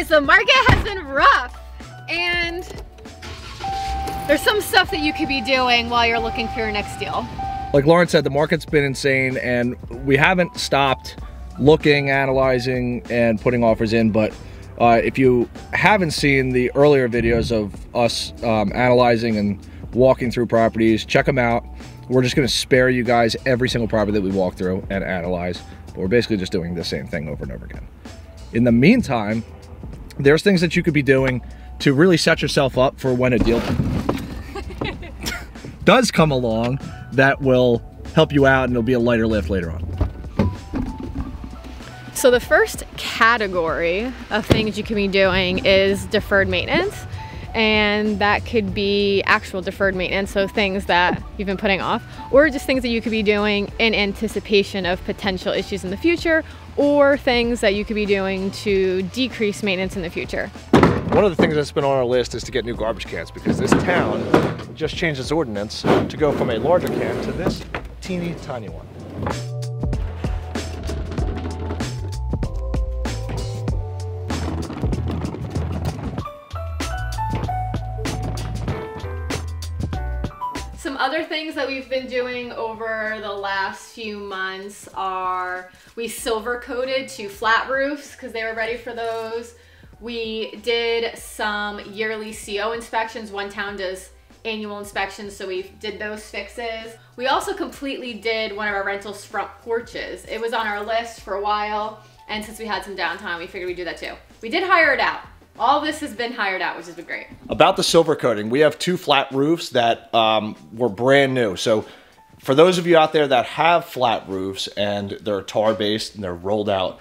guys, the market has been rough, and there's some stuff that you could be doing while you're looking for your next deal. Like Lauren said, the market's been insane, and we haven't stopped looking, analyzing, and putting offers in. But if you haven't seen the earlier videos of us analyzing and walking through properties, check them out. We're just going to spare you guys every single property that we walk through and analyze, but we're basically just doing the same thing over and over again. In the meantime, there's things that you could be doing to really set yourself up for when a deal does come along that will help you out, and it'll be a lighter lift later on. So the first category of things you can be doing is deferred maintenance. And that could be actual deferred maintenance, so things that you've been putting off, or just things that you could be doing in anticipation of potential issues in the future, or things that you could be doing to decrease maintenance in the future. One of the things that's been on our list is to get new garbage cans, because this town just changed its ordinance to go from a larger can to this teeny tiny one. Some other things that we've been doing over the last few months are we silver coated 2 flat roofs because they were ready for those. We did some yearly CO inspections. One town does annual inspections, so we did those fixes. We also completely did one of our rentals front porches. It was on our list for a while, and since we had some downtime, we figured we'd do that too. We did hire it out. All this has been hired out, which has been great. About the silver coating, we have 2 flat roofs that were brand new. So for those of you out there that have flat roofs and they're tar based and they're rolled out,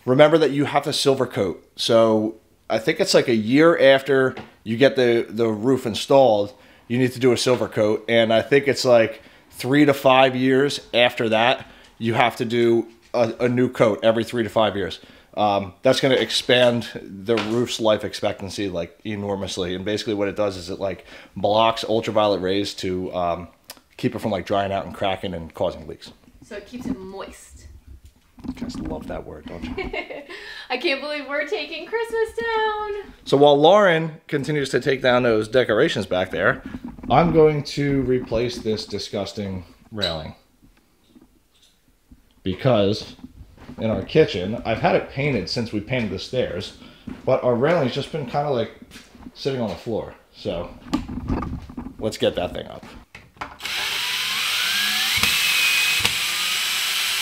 remember that you have to silver coat. So I think it's like a year after you get the roof installed, you need to do a silver coat. And I think it's like 3 to 5 years after that, you have to do a new coat every 3 to 5 years. That's going to expand the roof's life expectancy like enormously. And basically what it does is it like blocks ultraviolet rays to keep it from like drying out and cracking and causing leaks. So it keeps it moist. You guys love that word, don't you? I can't believe we're taking Christmas down. So while Lauren continues to take down those decorations back there, I'm going to replace this disgusting railing. Because in our kitchen, I've had it painted since we painted the stairs, but our railing's just been kind of like sitting on the floor. So let's get that thing up.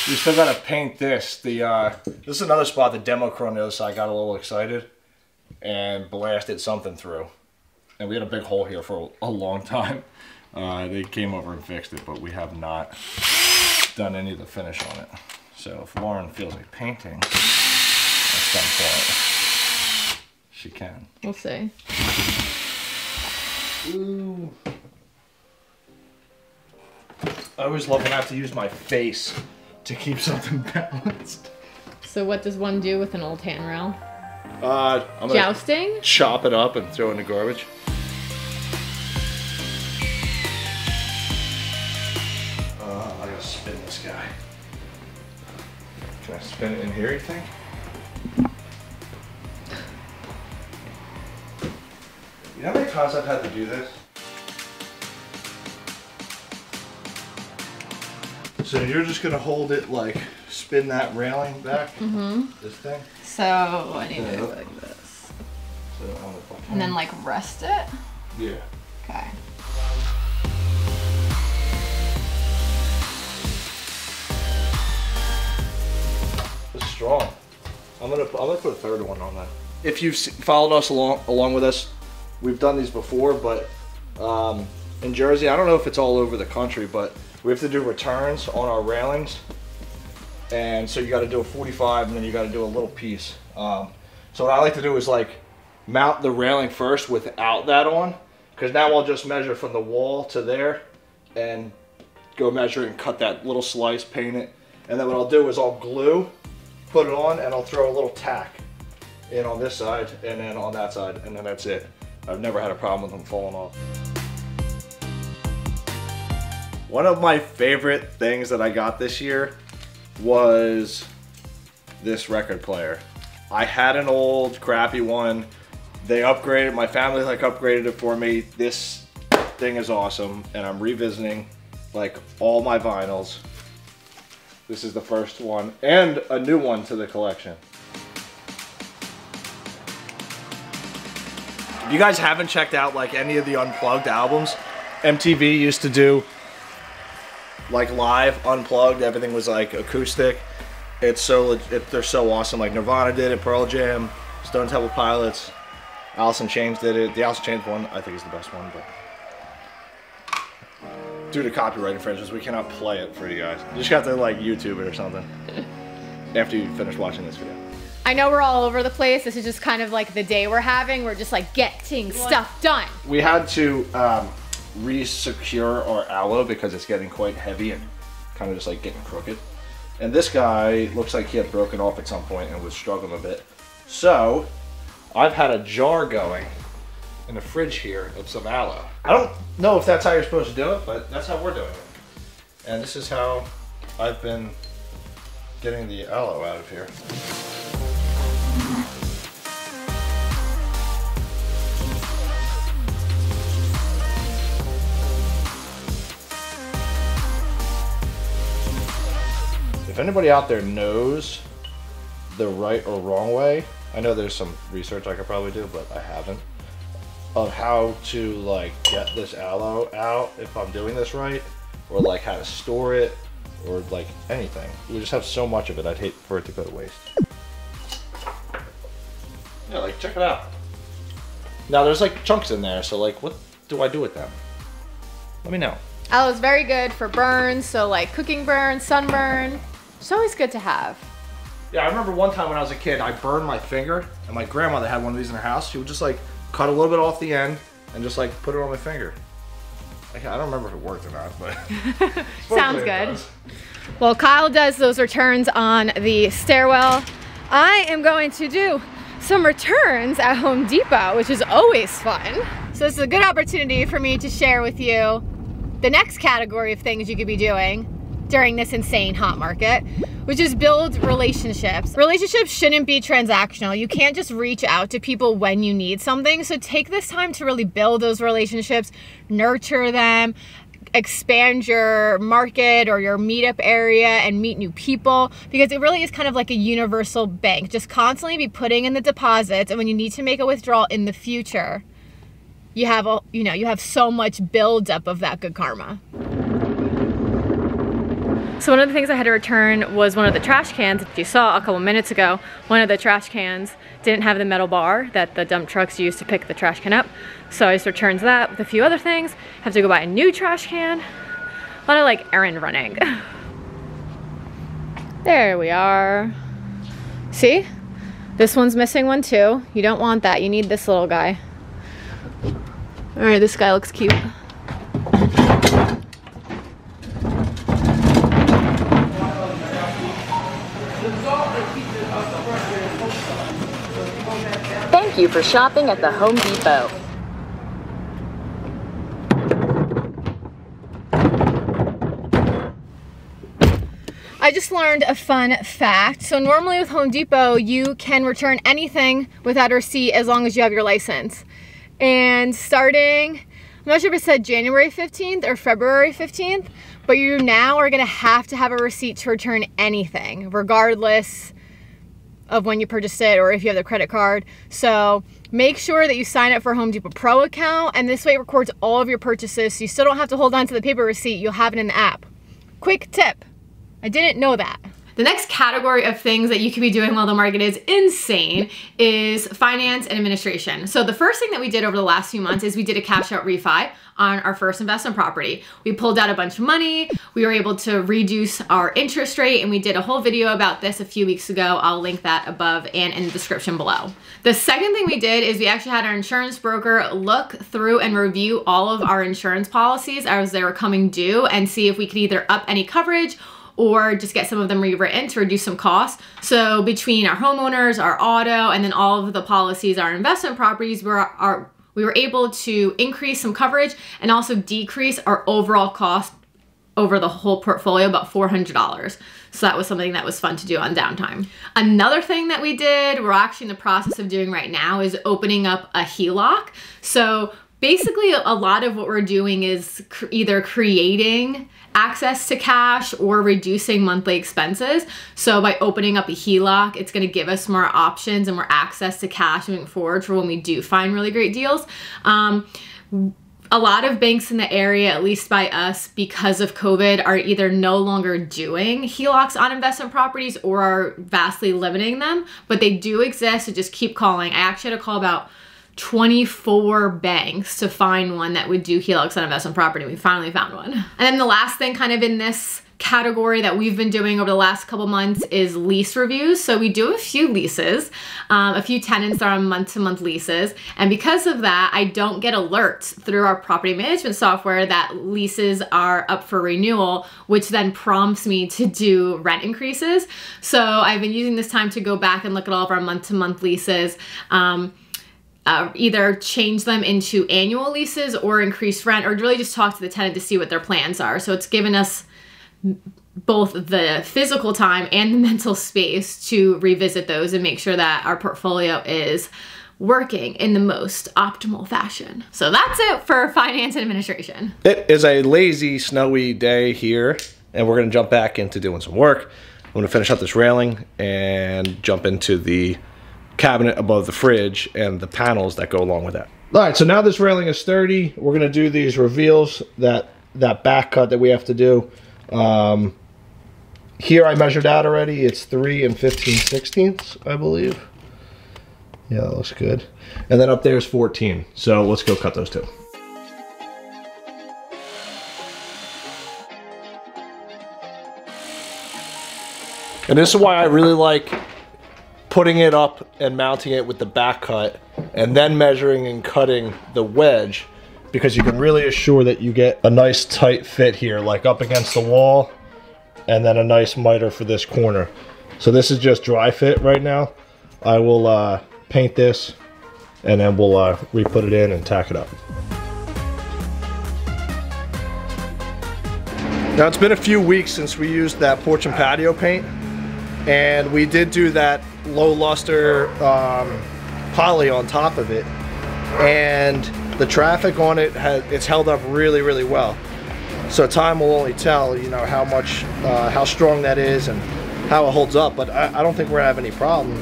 We still gotta paint this. This is another spot the demo crew on the other side got a little excited and blasted something through. And we had a big hole here for a long time. They came over and fixed it, but we have not done any of the finish on it. So if Lauren feels like painting at some point, she can. We'll see. Ooh. I always love when I have to use my face to keep something balanced. So what does one do with an old handrail? I'm gonna jousting? Chop it up and throw it in the garbage. I gotta spin this guy. Can I spin it in here, you think? You know how many times I've had to do this? So you're just gonna hold it like, spin that railing back? Mm-hmm. This thing? So I need to do it like this. So and then like rest it? Yeah. Okay. It's strong. I'm gonna put a third one on that. If you've followed us along with us, we've done these before, but in Jersey, I don't know if it's all over the country, but we have to do returns on our railings, and so you got to do a 45, and then you got to do a little piece. So what I like to do is like mount the railing first without that on, because now I'll just measure from the wall to there, and go measure and cut that little slice, paint it, and then what I'll do is I'll glue, put it on, and I'll throw a little tack in on this side and then on that side, and then that's it. I've never had a problem with them falling off. One of my favorite things that I got this year was this record player. I had an old crappy one. They upgraded, my family like upgraded it for me. This thing is awesome, and I'm revisiting like all my vinyls. This is the first one, and a new one to the collection. If you guys haven't checked out like any of the Unplugged albums, MTV used to do like live Unplugged. Everything was like acoustic. It's so they're so awesome. Like Nirvana did it, Pearl Jam, Stone Temple Pilots, Alice in Chains did it. The Alice in Chains one I think is the best one, but due to copyright infringements, we cannot play it for you guys. You just got to like YouTube it or something after you finish watching this video. I know we're all over the place. This is just kind of like the day we're having. We're just like getting stuff done. We had to re-secure our aloe because it's getting quite heavy and kind of just like getting crooked. And this guy looks like he had broken off at some point and was struggling a bit. So I've had a jar going in the fridge here of some aloe. I don't know if that's how you're supposed to do it, but that's how we're doing it. And this is how I've been getting the aloe out of here. If anybody out there knows the right or wrong way, I know there's some research I could probably do, but I haven't, of how to like get this aloe out if I'm doing this right, or like how to store it, or like anything. We just have so much of it, I'd hate for it to go to waste. Yeah, like check it out. Now there's like chunks in there, so like what do I do with them? Let me know. Aloe is very good for burns, so like cooking burns, sunburn. It's always good to have. Yeah, I remember one time when I was a kid, I burned my finger, and my grandmother had one of these in her house. She would just like cut a little bit off the end and just like put it on my finger. I don't remember if it worked or not, but sounds good. Well, Kyle does those returns on the stairwell. I am going to do some returns at Home Depot, which is always fun. So this is a good opportunity for me to share with you the next category of things you could be doing during this insane hot market, which is build relationships. Relationships shouldn't be transactional. You can't just reach out to people when you need something. So take this time to really build those relationships, nurture them, expand your market or your meetup area and meet new people, because it really is kind of like a universal bank. Just constantly be putting in the deposits, and when you need to make a withdrawal in the future, you have so much buildup of that good karma. So one of the things I had to return was one of the trash cans that you saw a couple minutes ago. One of the trash cans didn't have the metal bar that the dump trucks use to pick the trash can up. So I just returned that with a few other things. Have to go buy a new trash can. A lot of like errand running. There we are. See? This one's missing one too. You don't want that. You need this little guy. All right, this guy looks cute. Thank you for shopping at the Home Depot. I just learned a fun fact. So normally with Home Depot, you can return anything without a receipt as long as you have your license. And starting, I'm not sure if it said January 15th or February 15th, but you now are gonna have to have a receipt to return anything, regardless of when you purchased it or if you have the credit card. So make sure that you sign up for Home Depot Pro account, and this way it records all of your purchases, so you still don't have to hold on to the paper receipt. You'll have it in the app. Quick tip, I didn't know that. The next category of things that you could be doing while the market is insane is finance and administration. So the first thing that we did over the last few months is we did a cash out refi on our first investment property. We pulled out a bunch of money. We were able to reduce our interest rate, and we did a whole video about this a few weeks ago. I'll link that above and in the description below. The second thing we did is we actually had our insurance broker look through and review all of our insurance policies as they were coming due and see if we could either up any coverage or just get some of them rewritten to reduce some costs. So between our homeowners, our auto, and then all of the policies, our investment properties, we were able to increase some coverage and also decrease our overall cost over the whole portfolio, about $400. So that was something that was fun to do on downtime. Another thing that we did, we're actually in the process of doing right now, is opening up a HELOC. So basically a lot of what we're doing is either creating access to cash or reducing monthly expenses. So by opening up a HELOC, it's gonna give us more options and more access to cash moving forward for when we do find really great deals. A lot of banks in the area, at least by us, because of COVID, are either no longer doing HELOCs on investment properties or are vastly limiting them, but they do exist, so just keep calling. I actually had to call about 24 banks to find one that would do HELOCs on investment property. We finally found one. And then the last thing kind of in this category that we've been doing over the last couple months is lease reviews. So we do a few leases. A few tenants are on month-to-month leases. And because of that, I don't get alerts through our property management software that leases are up for renewal, which then prompts me to do rent increases. So I've been using this time to go back and look at all of our month-to-month leases. Either change them into annual leases or increase rent, or really just talk to the tenant to see what their plans are. So it's given us both the physical time and the mental space to revisit those and make sure that our portfolio is working in the most optimal fashion. So that's it for finance and administration. It is a lazy, snowy day here, and we're gonna jump back into doing some work. I'm gonna finish up this railing and jump into the cabinet above the fridge and the panels that go along with that. All right, so now this railing is sturdy. We're gonna do these reveals, that back cut that we have to do. Here I measured out already. It's 3 15/16, I believe. Yeah, that looks good. And then up there is 14. So let's go cut those two. And this is why I really like putting it up and mounting it with the back cut and then measuring and cutting the wedge, because you can really assure that you get a nice tight fit here, like up against the wall, and then a nice miter for this corner. So this is just dry fit right now. I will paint this and then we'll re-put it in and tack it up. Now it's been a few weeks since we used that porch and patio paint, and we did do that low luster poly on top of it, and the traffic on it it's held up really, really well. So time will only tell, you know, how much, how strong that is and how it holds up. But I don't think we're gonna have any problem.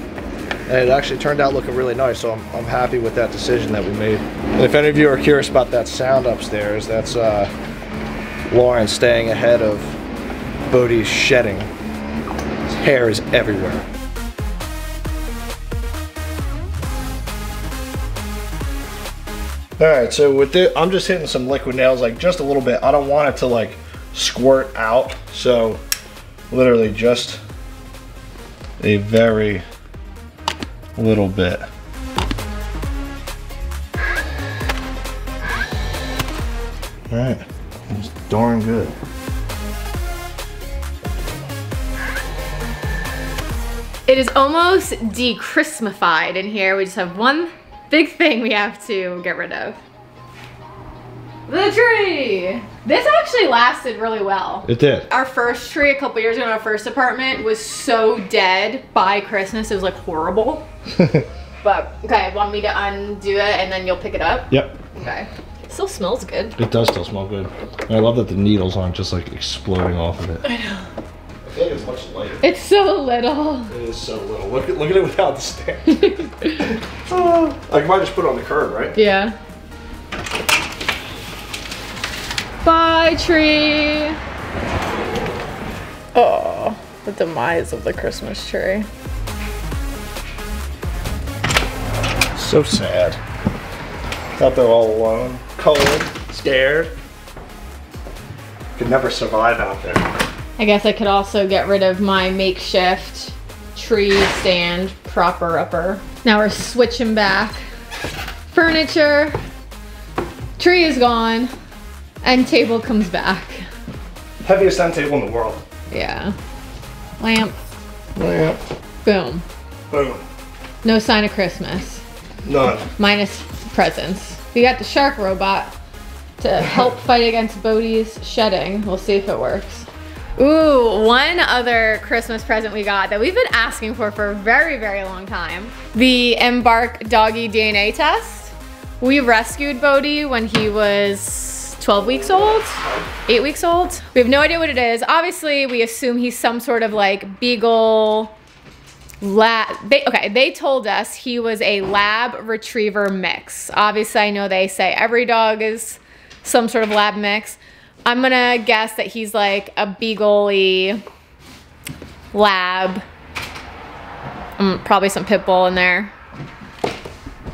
And it actually turned out looking really nice. So I'm happy with that decision that we made. And if any of you are curious about that sound upstairs, that's Lauren staying ahead of Bodhi's shedding. His hair is everywhere. All right, so with this, I'm just hitting some liquid nails, like just a little bit. I don't want it to like squirt out, so literally just a very little bit. All right, it's darn good. It is almost de-Christmasified in here. We just have one big thing we have to get rid of. The tree! This actually lasted really well. It did. Our first tree a couple years ago in our first apartment was so dead by Christmas. It was like horrible. But, okay, want me to undo it and then you'll pick it up? Yep. Okay. It still smells good. It does still smell good. And I love that the needles aren't just like exploding off of it. I know. I think it's much lighter. It's so little. It is so little. Look at it without the stand. I might just put it on the curb, right? Yeah. Bye, tree. Oh, the demise of the Christmas tree. So sad. Out there all alone, cold, scared. Could never survive out there. I guess I could also get rid of my makeshift tree stand propper upper. Now we're switching back. Furniture, tree is gone, and table comes back. Heaviest end table in the world. Yeah. Lamp. Lamp. Boom. Boom. No sign of Christmas. None. Minus presents. We got the shark robot to help fight against Bodhi's shedding. We'll see if it works. Ooh, one other Christmas present we got that we've been asking for a very, very long time. The Embark Doggy DNA test. We rescued Bodhi when he was 12 weeks old, 8 weeks old. We have no idea what it is. Obviously, we assume he's some sort of like beagle lab. They told us he was a lab retriever mix. Obviously, I know they say every dog is some sort of lab mix. I'm gonna guess that he's like a beagle-y lab. Probably some pit bull in there.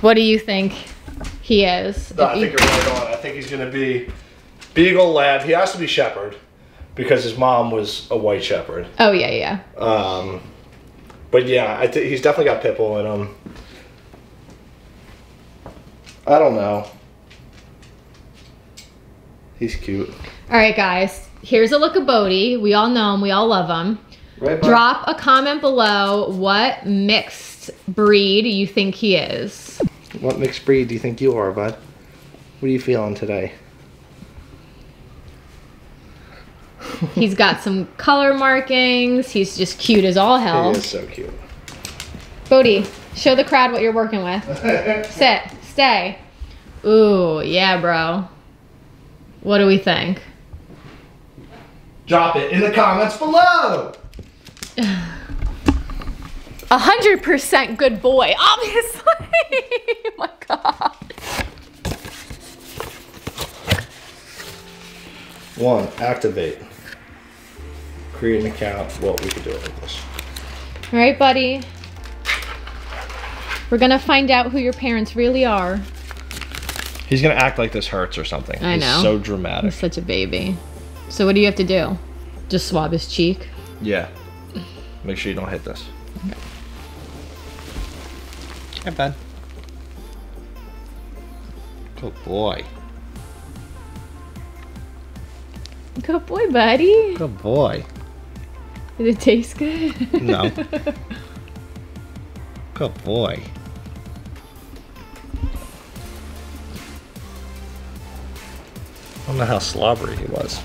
What do you think he is? No, I think you're right on. I think he's gonna be beagle lab. He has to be shepherd because his mom was a white shepherd. Oh yeah, yeah. But yeah, he's definitely got pit bull in him. I don't know. He's cute. All right, guys. Here's a look at Bodhi. We all know him. We all love him. Right, drop a comment below what mixed breed you think he is. What mixed breed do you think you are, bud? What are you feeling today? He's got some color markings. He's just cute as all hell. He is so cute. Bodhi, show the crowd what you're working with. Sit. Stay. Ooh, yeah, bro. What do we think? Drop it in the comments below. 100% good boy, obviously. Oh my God. 1, activate. Create an account. Well, we could do it like this. All right, buddy. We're gonna find out who your parents really are. He's gonna act like this hurts or something. I know. He's so dramatic. He's such a baby. So what do you have to do? Just swab his cheek? Yeah. Make sure you don't hit this. Okay. Hey, bud. Good boy. Good boy, buddy. Good boy. Did it taste good? No. Good boy. I don't know how slobbery he was.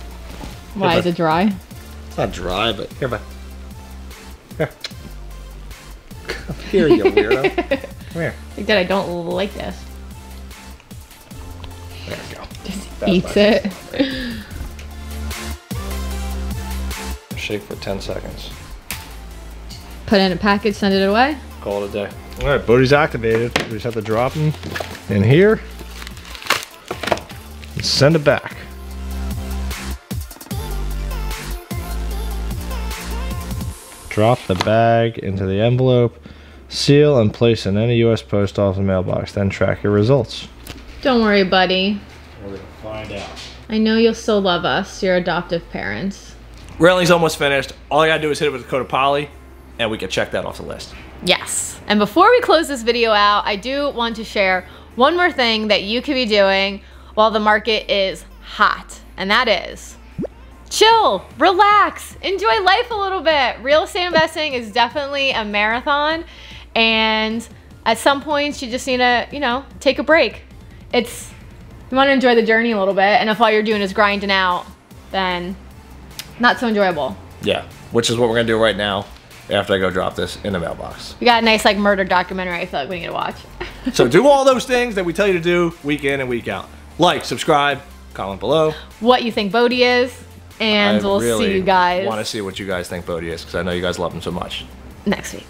Why, is it dry? It's not dry, but here, bud. Here. Come here, you weirdo. Come here. Like that, I don't like this. There we go. Just That's eats nice. it. Shake for 10 seconds. Put it in a package, send it away. Call it a day. All right, Bodhi's activated. We just have to drop him in here and send it back. Drop the bag into the envelope, seal and place in any U.S. post office mailbox, then track your results. Don't worry, buddy. We're gonna find out. I know you'll still love us, your adoptive parents. Railing's almost finished. All I gotta do is hit it with the code of Polly, and we can check that off the list. Yes. And before we close this video out, I do want to share one more thing that you could be doing while the market is hot. And that is chill, relax, enjoy life a little bit. Real estate investing is definitely a marathon. And at some points you just need to, you know, take a break. You want to enjoy the journey a little bit. And if all you're doing is grinding out, then not so enjoyable. Yeah, which is what we're gonna do right now after I go drop this in the mailbox. We got a nice like murder documentary I feel like we need to watch. So do all those things that we tell you to do week in and week out. Like, subscribe, comment below. What you think Bodhi is, and we'll see you guys I want to see what you guys think Bodhi is because I know you guys love him so much. next week.